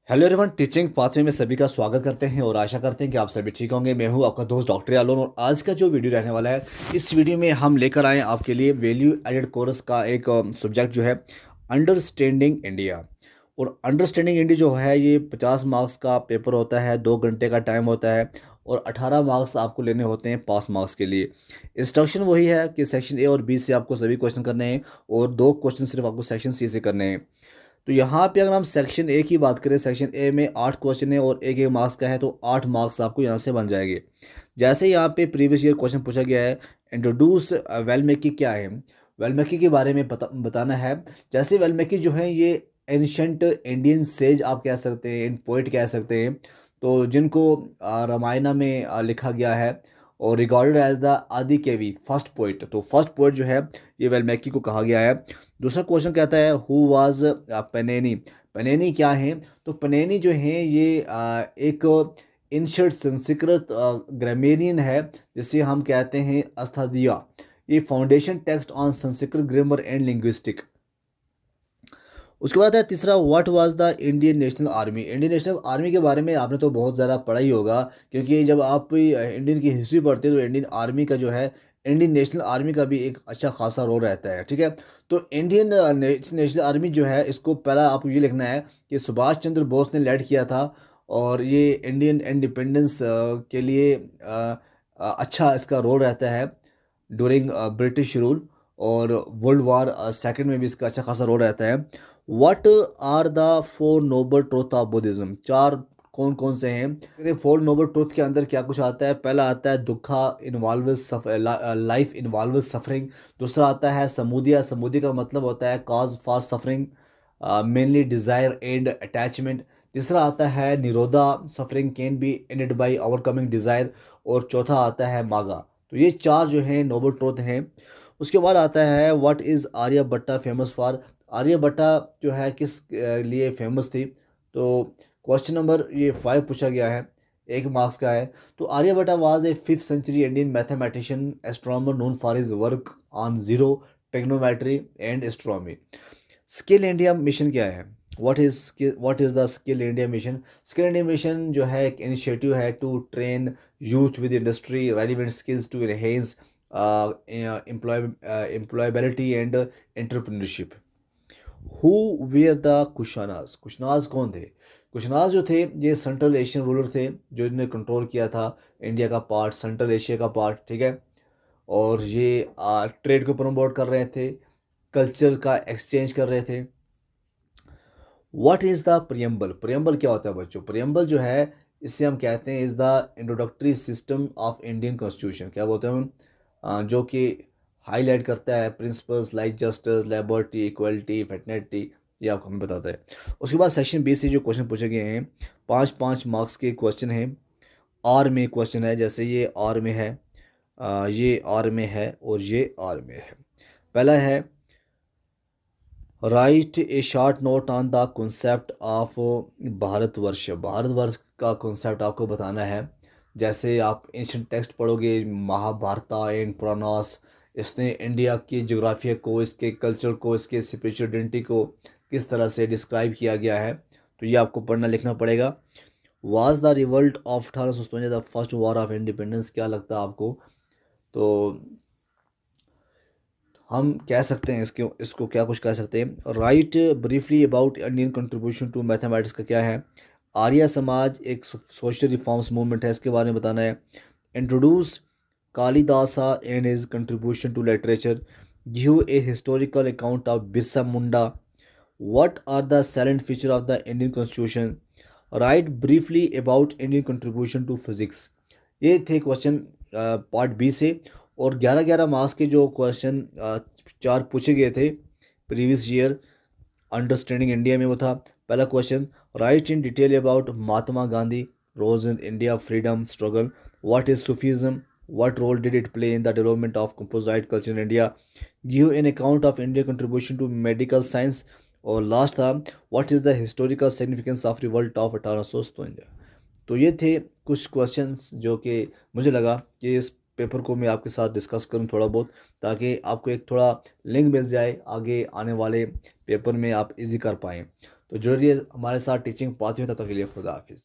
Hello everyone, teaching pathway में सभी का स्वागत करते हैं और आशा करते हैं कि आप सभी ठीक होंगे। मैं हूं आपका दोस्त डॉक्टर यालोन और आज का जो वीडियो रहने वाला है, इस वीडियो में हम लेकर आए आपके लिए वैल्यू एडेड कोर्स का एक सब्जेक्ट जो है अंडरस्टैंडिंग इंडिया। और अंडरस्टैंडिंग इंडिया जो है ये 50 मार्क्स का पेपर होता है, 2 घंटे का टाइम होता है और 18 मार्क्स आपको लेने होते हैं पास मार्क्स के लिए। इंस्ट्रक्शन वही है कि सेक्शन ए और बी से आपको सभी क्वेश्चन करने हैं और 2 क्वेश्चन सिर्फ आपको सेक्शन सी से करने हैं। तो यहाँ पे अगर हम सेक्शन ए की बात करें, सेक्शन ए में 8 क्वेश्चन है और एक एक मार्क्स का है, तो 8 मार्क्स आपको यहाँ से बन जाएंगे। जैसे यहाँ पे प्रीवियस ईयर क्वेश्चन पूछा गया है, इंट्रोड्यूस वाल्मीकि क्या है। वाल्मीकि के बारे में बताना है। जैसे वाल्मीकि जो है ये एंशंट इंडियन सेज आप कह सकते हैं, इन पोइट कह सकते हैं, तो जिनको रामायण में लिखा गया है और रिकॉर्डेड एज द आदि केवी फर्स्ट पोइट। तो फर्स्ट पोइट जो है ये वाल्मीकि को कहा गया है। दूसरा क्वेश्चन कहता है हु वाज पनेनी। पनेनी क्या है? तो पनेनी जो है ये एक इंशर्ट संस्कृत ग्रामेरियन है, जिसे हम कहते हैं अस्थादिया। ये foundation text on Sanskrit grammar and linguistic. उसके बाद है तीसरा, what was the Indian national army. Indian national army के बारे में आपने तो बहुत ज़्यादा पढ़ा ही होगा, क्योंकि जब आप इंडियन की हिस्ट्री पढ़ते हैं तो इंडियन आर्मी का जो है, इंडियन नेशनल आर्मी का भी एक अच्छा खासा रोल रहता है। ठीक है, तो इंडियन नेशनल आर्मी जो है, इसको पहला आपको ये लिखना है कि सुभाष चंद्र बोस ने लीड किया था और ये इंडियन इंडिपेंडेंस के लिए अच्छा इसका रोल रहता है ड्यूरिंग ब्रिटिश रूल। और वर्ल्ड वार सेकंड में भी इसका अच्छा खासा रोल रहता है। What are the 4 noble truth of Buddhism. 4 कौन कौन से हैं? 4 नोबल ट्रूथ के अंदर क्या कुछ आता है? पहला आता है दुखा इन्वॉल्व्स लाइफ इन्वॉल्व्स सफरिंग। दूसरा आता है समुदिया। समुदिया का मतलब होता है cause for suffering, mainly desire and attachment. तीसरा आता है निरोधा, suffering can be ended by overcoming desire. और चौथा आता है मागा। तो ये 4 जो हैं नोबल ट्रूथ हैं। उसके बाद आता है what is Aryabhatta famous for. Aryabhatta जो है किस लिए फेमस थी? तो क्वेश्चन नंबर ये 5 पूछा गया है, 1 मार्क्स का है। तो Aryabhata was a 5th century Indian mathematician astronomer known for his work on zero trigonometry and astronomy. Skill India mission क्या है? What is the skill India mission. Skill India mission जो है एक इनिशिएटिव है to train youth with industry relevant skills to enhance employability and entrepreneurship. Who were the Kushanas. Kushanas कौन थे? कुशनाज जो थे ये सेंट्रल एशियन रूलर थे, जो इन्होंने कंट्रोल किया था इंडिया का पार्ट, सेंट्रल एशिया का पार्ट। ठीक है, और ये ट्रेड को प्रमोट कर रहे थे, कल्चर का एक्सचेंज कर रहे थे। What is the preamble. Preamble क्या होता है बच्चों? प्रियम्बल जो है इसे हम कहते हैं is the introductory system of Indian constitution. क्या बोलते हैं हम? जो कि हाईलाइट करता है principles like justice, liberty, equality, fraternity. ये आपको हमें बताता है। उसके बाद सेक्शन बी से जो क्वेश्चन पूछे गए हैं, 5-5 मार्क्स के क्वेश्चन हैं। आर में क्वेश्चन है, जैसे ये आर में है, ये आर में है और ये आर में है। पहला है right A short note on the concept of Bharatvarsh. Bharatvarsh का कॉन्सेप्ट आपको बताना है। जैसे आप एंशिएंट टेक्स्ट पढ़ोगे, महाभारत एंड पुराणास, इसने इंडिया की जोग्राफिया को, इसके कल्चर को, इसके स्पिरिचुअल आइडेंटिटी को किस तरह से डिस्क्राइब किया गया है, तो ये आपको पढ़ना लिखना पड़ेगा। Was the revolt of 1857 the first war of independence. क्या लगता है आपको? तो हम कह सकते हैं इसको क्या कुछ कह सकते हैं। Write briefly about Indian contribution to mathematics का क्या है? आर्य समाज एक सोशल रिफॉर्म्स मूवमेंट है, इसके बारे में बताना है। Introduce Kalidasa and his contribution to literature. Give a historical account of Birsa Munda. What are the salient feature of the Indian constitution. Write briefly about Indian contribution to physics. ये थे क्वेश्चन पार्ट बी से। और 11-11 मार्क्स के जो question 4 पूछे गए थे previous year understanding India में, वो था पहला question, write in detail about Mahatma Gandhi role in India freedom struggle. What is Sufism. What role did it play in the development of composite culture in India. Give an account of India contribution to medical science. और last था what is the historical significance of revolt of 1857। तो ये थे कुछ questions जो कि मुझे लगा कि इस पेपर को मैं आपके साथ डिस्कस करूं थोड़ा बहुत, ताकि आपको एक थोड़ा लिंक मिल जाए, आगे आने वाले पेपर में आप इजी कर पाएँ। तो जुड़िए हमारे साथ टीचिंग पाथ में, तब तक के लिए खुदा हाफिज़।